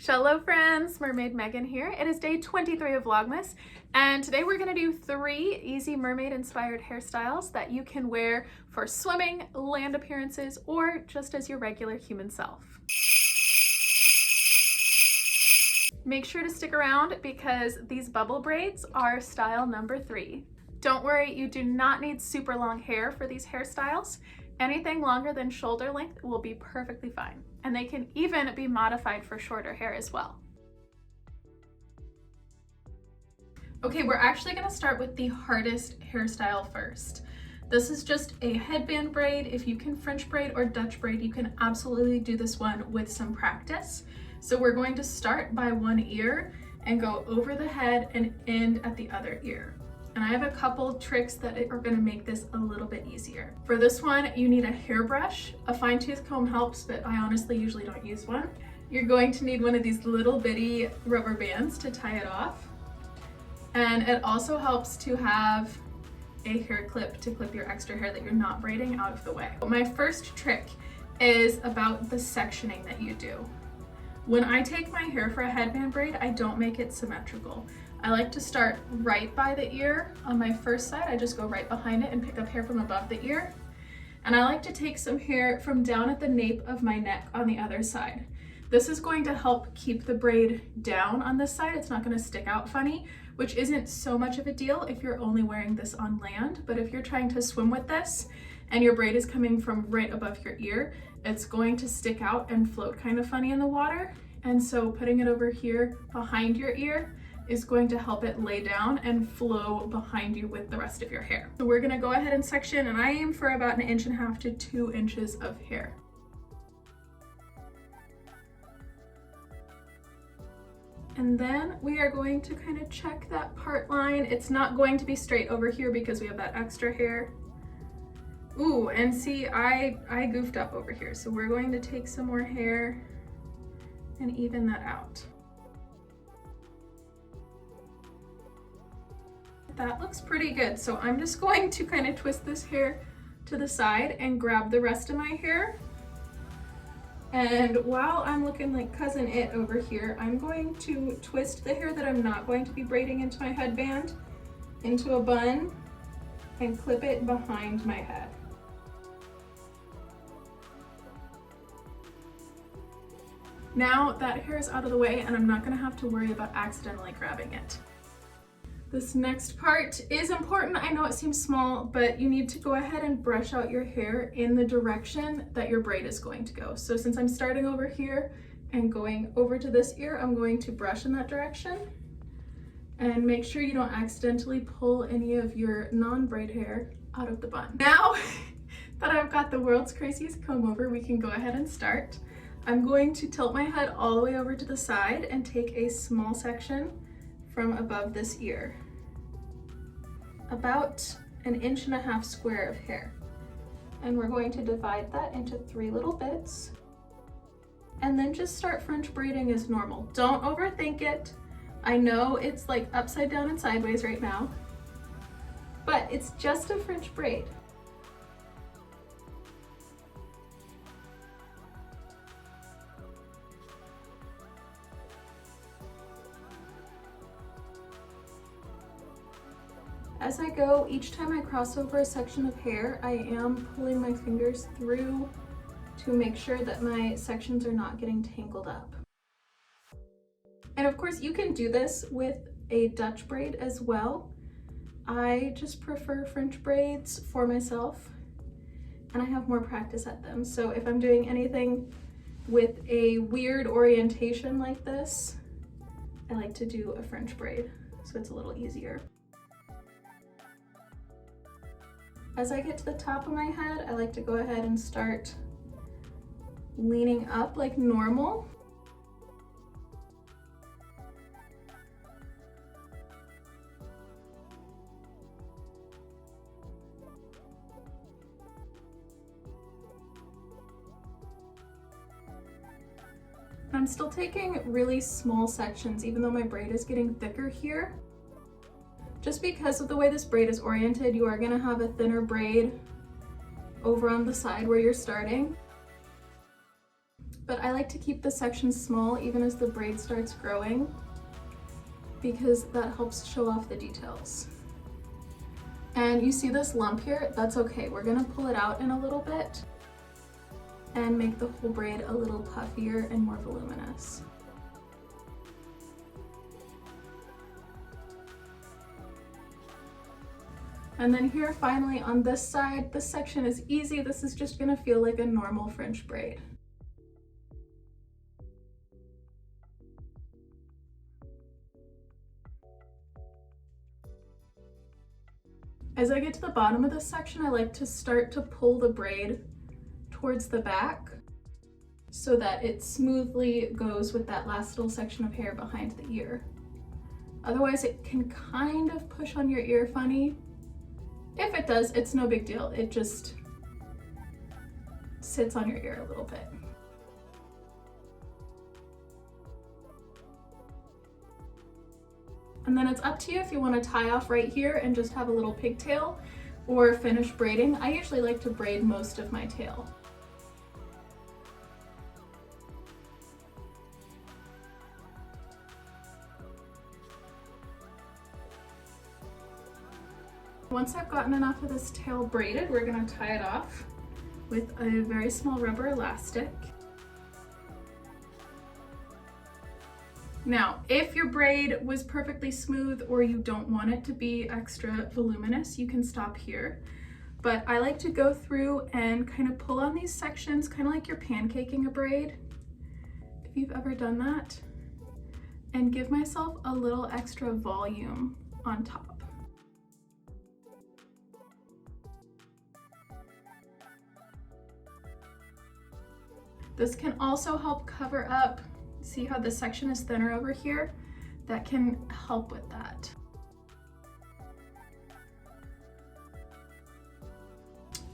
Hello friends, Mermaid Megan here. It is day 23 of Vlogmas, and today we're going to do 3 easy mermaid-inspired hairstyles that you can wear for swimming, land appearances, or just as your regular human self. Make sure to stick around because these bubble braids are style number 3. Don't worry, you do not need super long hair for these hairstyles. Anything longer than shoulder length will be perfectly fine, and they can even be modified for shorter hair as well. Okay, we're actually going to start with the hardest hairstyle first. This is just a headband braid. If you can French braid or Dutch braid, you can absolutely do this one with some practice. So we're going to start by one ear and go over the head and end at the other ear. And I have a couple tricks that are going to make this a little bit easier. For this one, you need a hairbrush. A fine tooth comb helps, but I honestly usually don't use one. You're going to need one of these little bitty rubber bands to tie it off. And it also helps to have a hair clip to clip your extra hair that you're not braiding out of the way. My first trick is about the sectioning that you do. When I take my hair for a headband braid, I don't make it symmetrical. I like to start right by the ear. On my first side, I just go right behind it and pick up hair from above the ear. And I like to take some hair from down at the nape of my neck on the other side. This is going to help keep the braid down on this side. It's not going to stick out funny, which isn't so much of a deal if you're only wearing this on land. But if you're trying to swim with this and your braid is coming from right above your ear, it's going to stick out and float kind of funny in the water. And so putting it over here behind your ear is going to help it lay down and flow behind you with the rest of your hair. So we're gonna go ahead and section, and I aim for about 1.5 inches to 2 inches of hair. And then we are going to kind of check that part line. It's not going to be straight over here because we have that extra hair. Ooh, and see, I goofed up over here. So we're going to take some more hair and even that out. That looks pretty good. So I'm just going to kind of twist this hair to the side and grab the rest of my hair. And while I'm looking like Cousin It over here, I'm going to twist the hair that I'm not going to be braiding into my headband into a bun and clip it behind my head. Now that hair is out of the way and I'm not going to have to worry about accidentally grabbing it. This next part is important. I know it seems small, but you need to go ahead and brush out your hair in the direction that your braid is going to go. So since I'm starting over here and going over to this ear, I'm going to brush in that direction. And make sure you don't accidentally pull any of your non-braid hair out of the bun. Now that I've got the world's craziest comb over, we can go ahead and start. I'm going to tilt my head all the way over to the side and take a small section from above this ear. About 1.5 inches square of hair. And we're going to divide that into 3 little bits. And then just start French braiding as normal. Don't overthink it. I know it's like upside down and sideways right now, but it's just a French braid. As I go, each time I cross over a section of hair, I am pulling my fingers through to make sure that my sections are not getting tangled up. And of course, you can do this with a Dutch braid as well. I just prefer French braids for myself, and I have more practice at them. So if I'm doing anything with a weird orientation like this, I like to do a French braid, so it's a little easier. As I get to the top of my head, I like to go ahead and start leaning up like normal. I'm still taking really small sections, even though my braid is getting thicker here. Just because of the way this braid is oriented, you are going to have a thinner braid over on the side where you're starting. but I like to keep the section small even as the braid starts growing because that helps show off the details. And you see this lump here? That's okay. We're gonna pull it out in a little bit and make the whole braid a little puffier and more voluminous. And then here finally on this side, this section is easy. This is just gonna feel like a normal French braid. As I get to the bottom of this section, I like to start to pull the braid towards the back so that it smoothly goes with that last little section of hair behind the ear. Otherwise it can kind of push on your ear funny. If it does, it's no big deal. It just sits on your ear a little bit. And then it's up to you if you want to tie off right here and just have a little pigtail or finish braiding. I usually like to braid most of my tail. Once I've gotten enough of this tail braided, we're going to tie it off with a very small rubber elastic. Now, if your braid was perfectly smooth or you don't want it to be extra voluminous, you can stop here. But I like to go through and kind of pull on these sections, kind of like you're pancaking a braid, if you've ever done that, and give myself a little extra volume on top. This can also help cover up, see how this section is thinner over here? That can help with that.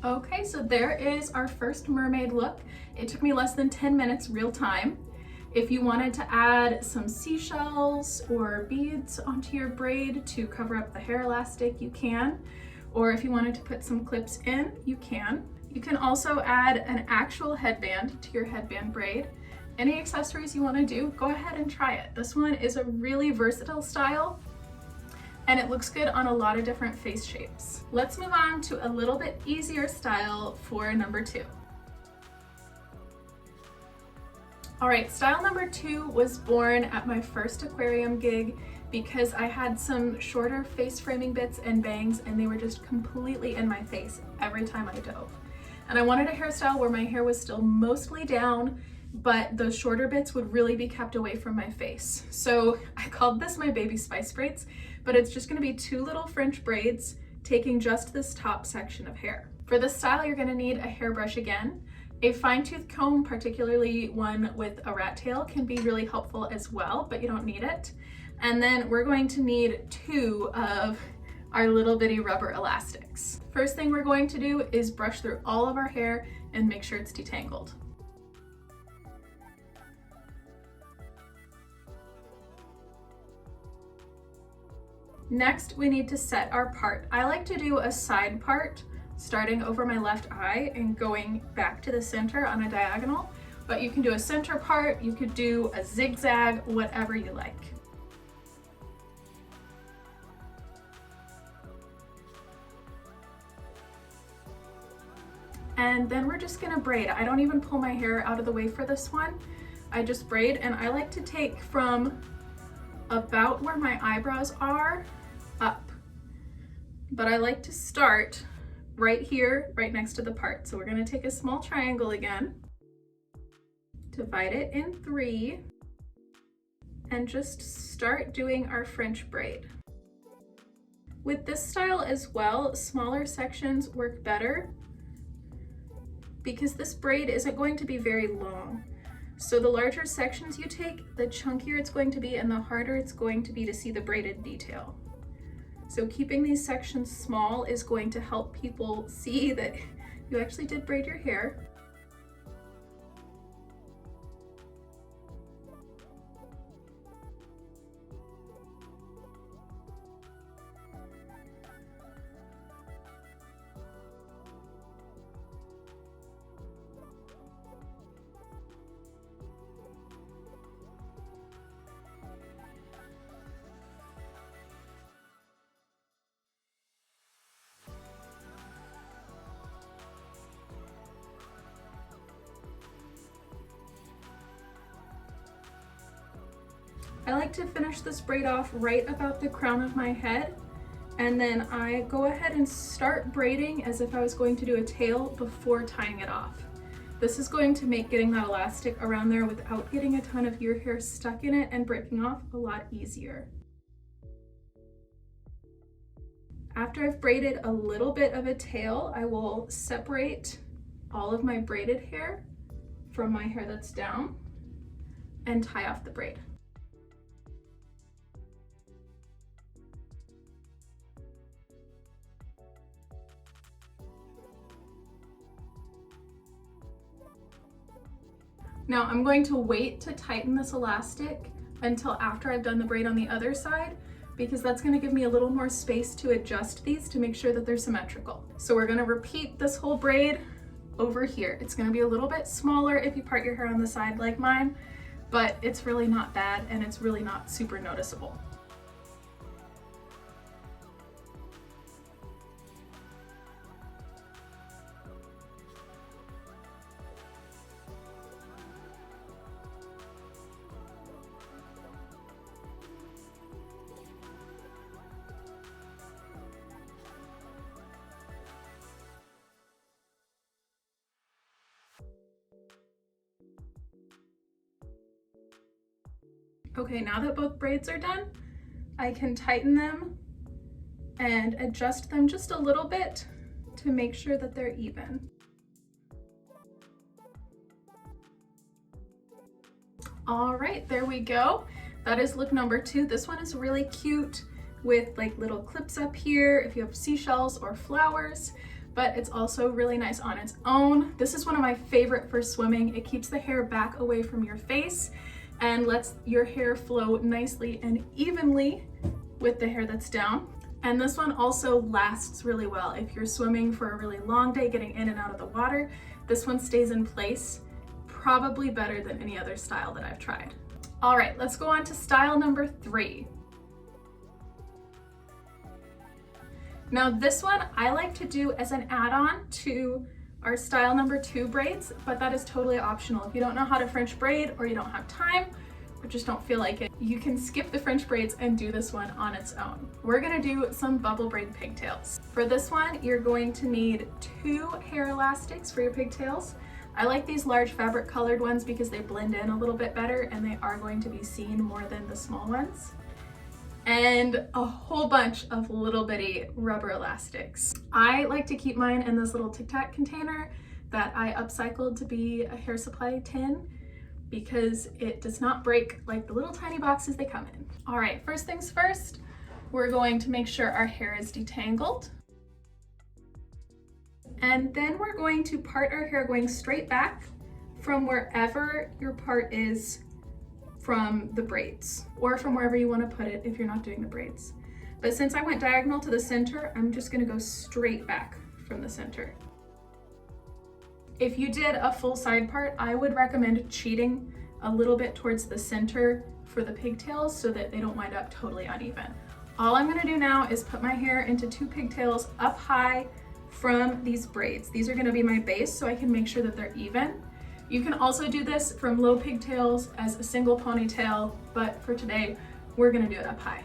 Okay, so there is our first mermaid look. It took me less than 10 minutes real time. If you wanted to add some seashells or beads onto your braid to cover up the hair elastic, you can. Or if you wanted to put some clips in, you can. You can also add an actual headband to your headband braid. Any accessories you want to do, go ahead and try it. This one is a really versatile style and it looks good on a lot of different face shapes. Let's move on to a little bit easier style for number 2. All right, style number 2 was born at my first aquarium gig because I had some shorter face framing bits and bangs and they were just completely in my face every time I dove. And I wanted a hairstyle where my hair was still mostly down, but those shorter bits would really be kept away from my face. So I called this my baby spice braids, but it's just gonna be 2 little French braids taking just this top section of hair. For this style, you're gonna need a hairbrush again. A fine-tooth comb, particularly one with a rat tail, can be really helpful as well, but you don't need it. And then we're going to need 2 of our little bitty rubber elastics. First thing we're going to do is brush through all of our hair and make sure it's detangled. Next, we need to set our part. I like to do a side part, starting over my left eye and going back to the center on a diagonal, but you can do a center part, you could do a zigzag, whatever you like. And then we're just gonna braid. I don't even pull my hair out of the way for this one. I just braid, and I like to take from about where my eyebrows are up. But I like to start right here, right next to the part. So we're gonna take a small triangle again, divide it in 3, and just start doing our French braid. With this style as well, smaller sections work better because this braid isn't going to be very long. So the larger sections you take, the chunkier it's going to be and the harder it's going to be to see the braided detail. So keeping these sections small is going to help people see that you actually did braid your hair. I like to finish this braid off right about the crown of my head, and then I go ahead and start braiding as if I was going to do a tail before tying it off. This is going to make getting that elastic around there without getting a ton of your hair stuck in it and breaking off a lot easier. After I've braided a little bit of a tail, I will separate all of my braided hair from my hair that's down and tie off the braid. Now I'm going to wait to tighten this elastic until after I've done the braid on the other side, because that's going to give me a little more space to adjust these to make sure that they're symmetrical. So we're going to repeat this whole braid over here. It's going to be a little bit smaller if you part your hair on the side like mine, but it's really not bad and it's really not super noticeable. Okay, now that both braids are done, I can tighten them and adjust them just a little bit to make sure that they're even. All right, there we go. That is look number 2. This one is really cute with like little clips up here if you have seashells or flowers, but it's also really nice on its own. This is one of my favorite for swimming. It keeps the hair back away from your face and lets your hair flow nicely and evenly with the hair that's down. And this one also lasts really well. If you're swimming for a really long day, getting in and out of the water, this one stays in place probably better than any other style that I've tried. All right, let's go on to style number 3. Now this one I like to do as an add-on to our style number 2 braids, but that is totally optional. If you don't know how to French braid or you don't have time or just don't feel like it, you can skip the French braids and do this one on its own. We're gonna do some bubble braid pigtails. For this one, you're going to need 2 hair elastics for your pigtails. I like these large fabric colored ones because they blend in a little bit better and they are going to be seen more than the small ones. And a whole bunch of little bitty rubber elastics. I like to keep mine in this little Tic Tac container that I upcycled to be a hair supply tin because it does not break like the little tiny boxes they come in. All right, first things first, we're going to make sure our hair is detangled. And then we're going to part our hair going straight back from wherever your part is from the braids, or from wherever you want to put it if you're not doing the braids. But since I went diagonal to the center, I'm just going to go straight back from the center. If you did a full side part, I would recommend cheating a little bit towards the center for the pigtails so that they don't wind up totally uneven. All I'm going to do now is put my hair into 2 pigtails up high from these braids. These are going to be my base so I can make sure that they're even. You can also do this from low pigtails as a single ponytail, but for today, we're gonna do it up high.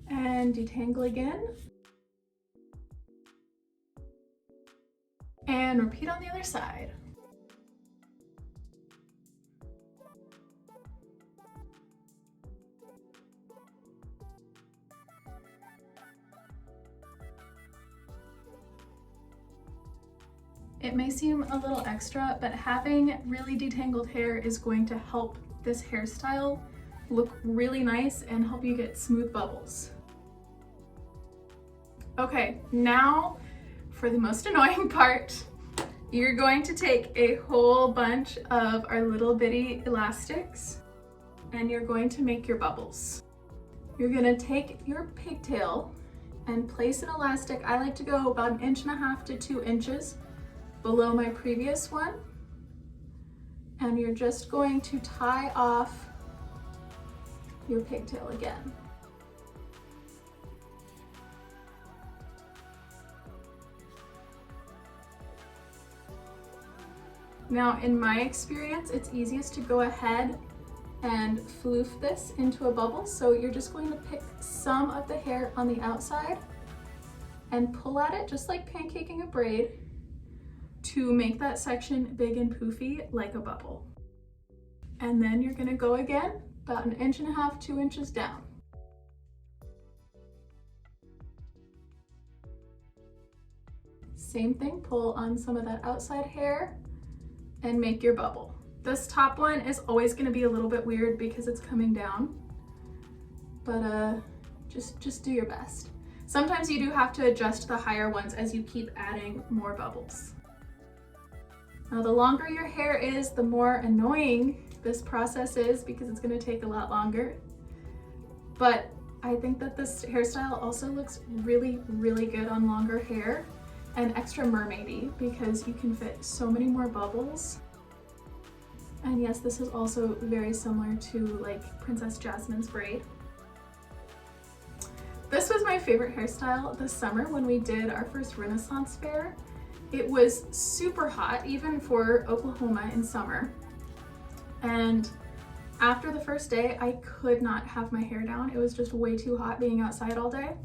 And detangle again. And repeat on the other side. It may seem a little extra, but having really detangled hair is going to help this hairstyle look really nice and help you get smooth bubbles. Okay, now for the most annoying part, you're going to take a whole bunch of our little bitty elastics and you're going to make your bubbles. You're gonna take your pigtail and place an elastic. I like to go about 1.5 to 2 inches below my previous one. And you're just going to tie off your pigtail again. Now, in my experience, it's easiest to go ahead and floof this into a bubble. So you're just going to pick some of the hair on the outside and pull at it just like pancaking a braid to make that section big and poofy like a bubble. And then you're gonna go again about 1.5 inches, 2 inches down. Same thing, pull on some of that outside hair and make your bubble. This top one is always gonna be a little bit weird because it's coming down, but just do your best. Sometimes you do have to adjust the higher ones as you keep adding more bubbles. Now, the longer your hair is, the more annoying this process is because it's gonna take a lot longer. But I think that this hairstyle also looks really, really good on longer hair and extra mermaidy because you can fit so many more bubbles. And yes, this is also very similar to like Princess Jasmine's braid. This was my favorite hairstyle this summer when we did our first Renaissance fair. It was super hot, even for Oklahoma in summer. And after the first day, I could not have my hair down. It was just way too hot being outside all day.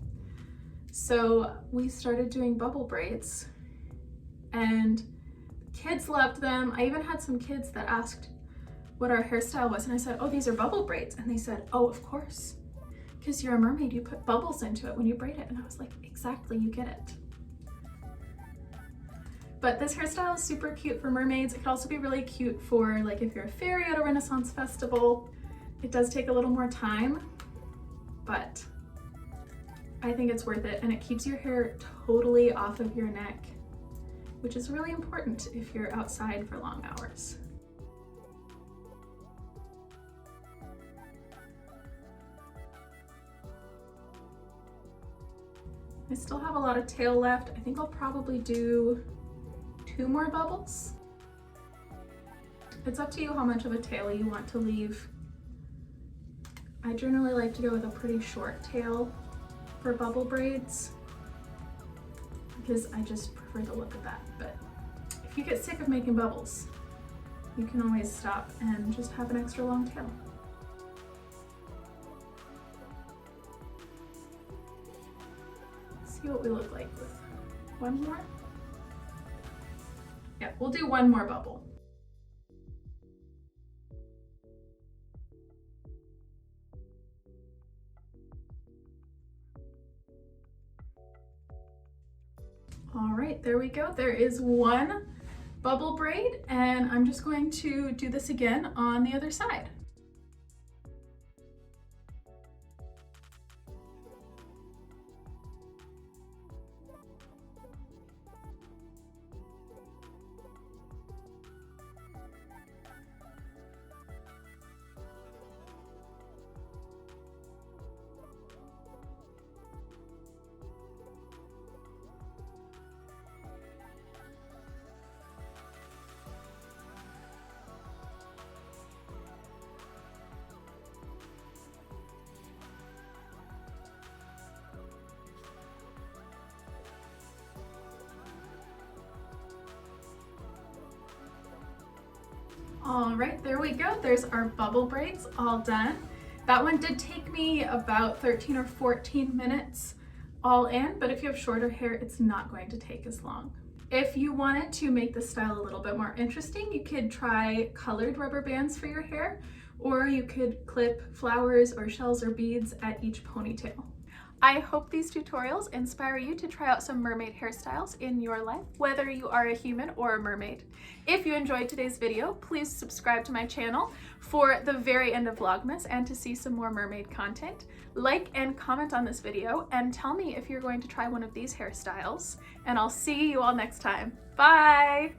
So we started doing bubble braids and kids loved them. I even had some kids that asked what our hairstyle was and I said, oh, these are bubble braids. And they said, oh, of course, because you're a mermaid, you put bubbles into it when you braid it. And I was like, exactly, you get it. But this hairstyle is super cute for mermaids. It could also be really cute for like if you're a fairy at a Renaissance festival. It does take a little more time, but I think it's worth it and it keeps your hair totally off of your neck, which is really important if you're outside for long hours. I still have a lot of tail left. I think I'll probably do 2 more bubbles. It's up to you how much of a tail you want to leave. I generally like to go with a pretty short tail for bubble braids because I just prefer the look of that. But if you get sick of making bubbles, you can always stop and just have an extra long tail. See what we look like with 1 more. Yeah, we'll do 1 more bubble. All right, there we go. There is 1 bubble braid, and I'm just going to do this again on the other side. All right, there we go. There's our bubble braids all done. That one did take me about 13 or 14 minutes all in, but if you have shorter hair, it's not going to take as long. If you wanted to make the style a little bit more interesting, you could try colored rubber bands for your hair, or you could clip flowers or shells or beads at each ponytail. I hope these tutorials inspire you to try out some mermaid hairstyles in your life, whether you are a human or a mermaid. If you enjoyed today's video, please subscribe to my channel for the very end of Vlogmas and to see some more mermaid content. Like and comment on this video and tell me if you're going to try one of these hairstyles, and I'll see you all next time. Bye!